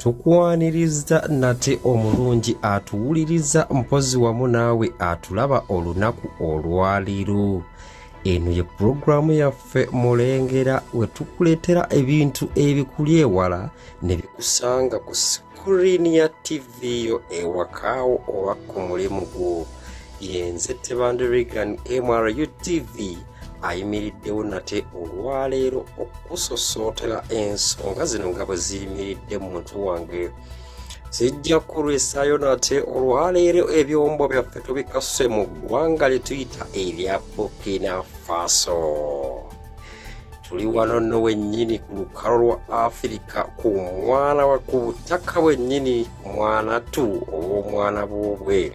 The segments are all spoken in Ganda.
tukwaniriza nate omulungi atuwuliriza mpozi wamu naawe atulaba olunaku olwaleero. Eno ye puroguramu yaffe Mulengera we tukuleetera ebintu ebikuli ewala ne bikusanga ku sikuriini ya TV yo ewakaawo oba ku mulimu gwo. Yenze Tebandi Reagan MRU TV ayimiriddewo nate olwaleero okusosootera ensonga zino nga bwe ziyimiridde muntu wange. Zijja kulwisaayo nate olwaleero ebyombo byaffe tubikase mu ggwanga lye tuyita erya Burkina Faso. Tuli wano nno wennyini ku lukalu lwa Afirika ku mwana wa ku butaka bwennyini mwana tu obw'omwana bwobwe.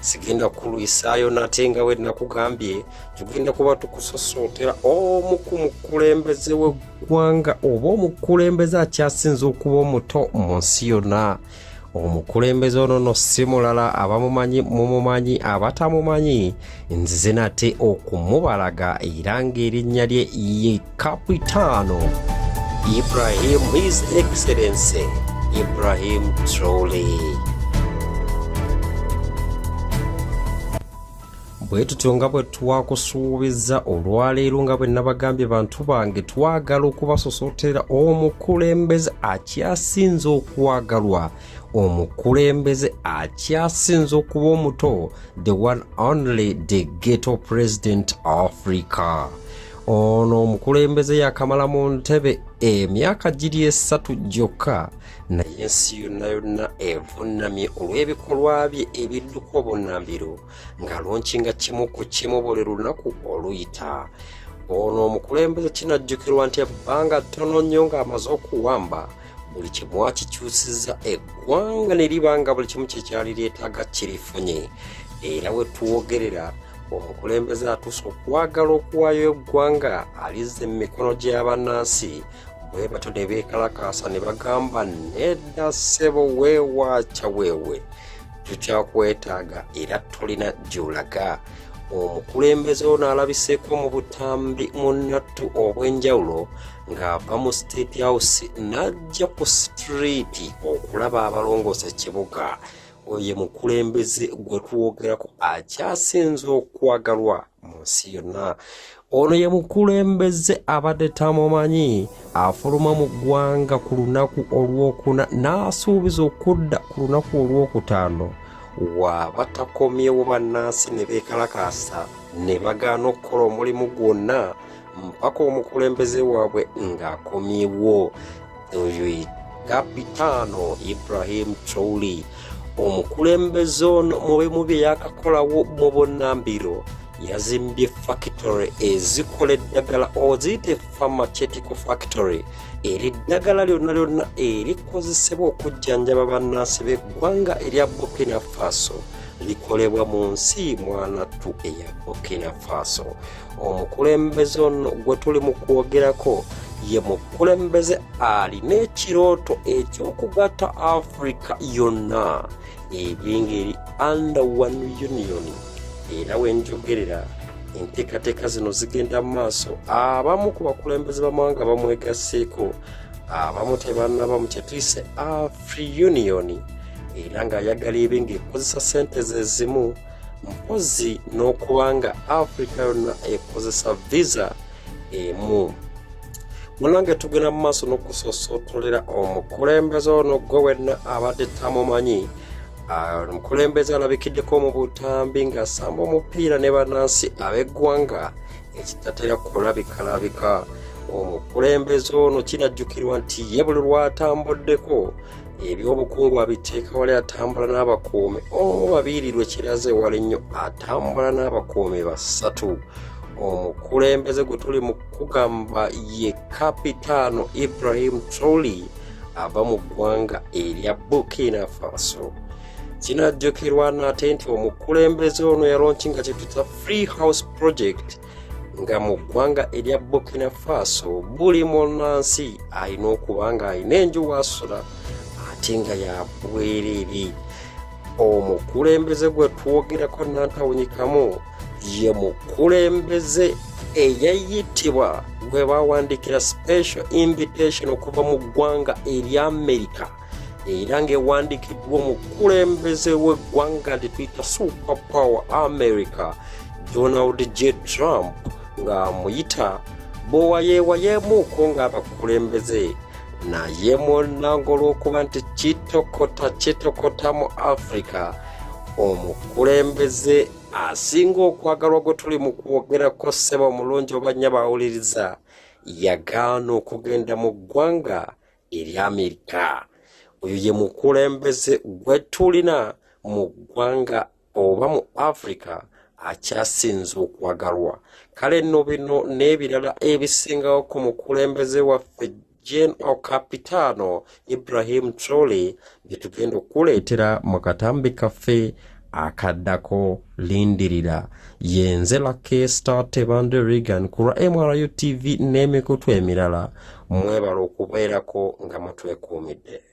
Sigenda kulwisaayo nate nga we nakugambye tugenda kuba tukusosootera omu ku mukulembeze w'eggwanga oba omukulembeze akyasinze okuba omuto mu nsi yonna. Omukulembeze ono no si mulala, abamumanyi mumumanyi, abatamumanyi nzize nate okumubalaga era ng'erinnya lye ye Kapitaano Ibrahim, His Excellency Ibrahim Traoré. Bwe tutyo nga bwe twakusuubiza olwaleero nga bwe nabagambye bantu bange twagala okubasosootera omukulembeze akyasinze okwagalwa, omukulembeze akyasinze okuba omuto, the one only, the ghetto president Africa. Ono omukulembeze yakamala mu ntebe emyaka giri 3 gyokka, naye ensi yonna yonna evunnamye olw'ebikolwa bye ebidduka obunnambiro ng'alonkinga kimu ku kimu buli lunaku oluyita. Ono omukulembeze kinajjukirwa nti ebbanga ttono nnyo ng'amaze okuwamba buli kimu akikyusizza, eggwanga ne liba nga buli kimu kyekyali lyetaaga kirifunye. Era we tuwogerera omukulembeze atuuse okwagala okuwaayo eggwanga alizze mu mikono gy'abannansi. Bwe bato ne beekalakaasa ne bagamba nedda ssebo weewaaca weewe tukyakwetaaga era tolina gy'olaga. Omukulembeze ono alabiseeko mu butambi mu nnattu obw'enjawulo ng'ava mu State House n'ajja ku sitiriiti okulaba abalongoosa ekibuga. Oye mukulembeze gwe tuwogerako akyasinze okwagalwa mu nsi yonna. Ono ye mukulembeze abadde tamumanyi afuluma mu ggwanga ku lunaku olwokuna n'asuubiza okudda ku lunaku olwokutaano waaba takomyewo bannansi ne beekalakaasa ne bagaana okukola omulimu gwonna mpaka omukulembeze waabwe ng'akomyewo. Oyo Kapitaano Ibrahim Traoré. Omukulembeze ono mu bimu bye yakakolawo mu bunnambiro yazimbye factory ezikola eddagala oziyite pharmaceutical factory. Eri ddagala lyonna erikozesebwa okujjanjaba bannansi b'eggwanga erya Burkina Faso likolebwa mu nsi mwanattu eya Burkina Faso. Omukulembeze ono gwe tuli mu kwogerako ye mukulembeze alina ekirooto eky'okugatta Africa yonna ebingeri under one union. Era wenjogerera enteekateeka zino zigenda mu maaso. Abamu ku bakulembeze b'amawanga bamwegasseeko, abamu tebannaba mu kye tuyise Afri-Union, era ng'ayagala ebe ng'ekozesa ssente ze zimu, mpozi n'okubanga Africa yonna ekozesa visa emu. Munange tugenda mu maaso n'okusosootolera omukulembeze ono gwe wenna abadde tamumanyi. Omukulembeze alabikiddeko mu butambi ng'asamba omupiira ne bannansi ab'eggwanga ekitatera kulabikalabika. Omukulembeze ono kinajjukirwa nti ye buli lw'atambuddeko ebyobukungu abiteeka wali atambula n'abakuumi omu babiri lwe kiraze wali nnyo atambula n'abakuumi 3. Omukulembeze gwe tuli mu kugamba ye Kapitaano Ibrahim Traoré ava mu ggwanga erya Burkina Faso. Kinajjukirwa nate nti omukulembeze ono yalonkinga kye tuyita Free House Project nga mu ggwanga erya Burkina Faso buli munnansi alina okuba nga alina enju w'asula ate nga yabwereere. Omukulembeze gwe twogerako nantawunyikamu ye mukulembeze eyayitibwa gwe bawandikira special invitation okuva mu ggwanga erya America era ng'ewandiikiddwa omukulembeze w'eggwanga lye tuyita super power America Donald J. Trump ng'amuyita bw'owayeewayeemuuko ng'abakulembeze naye mwonna ng'olw'okuba nti kitokota mu Africa omukulembeze asinga okwagalwa gwe tuli mu kwogerako ssebo omulungi oba nnya bawuliriza yagaana okugenda mu ggwanga erya Amerika. Oyo ye mukulembeze gwe tulina mu ggwanga oba mu Africa akyasinze okwagalwa. Kale nno bino n'ebirala ebisingawo ku mukulembeze waffe General Capitano Ibrahim Traore bye tugenda okuleetera mu katambi kaffe akaddako. Lindirira. Yenze Lucky Star Tebandi Reagan ku lwa MRU TV n'emikutu emirala. Mwebala okubeerako nga mutwekuumidde.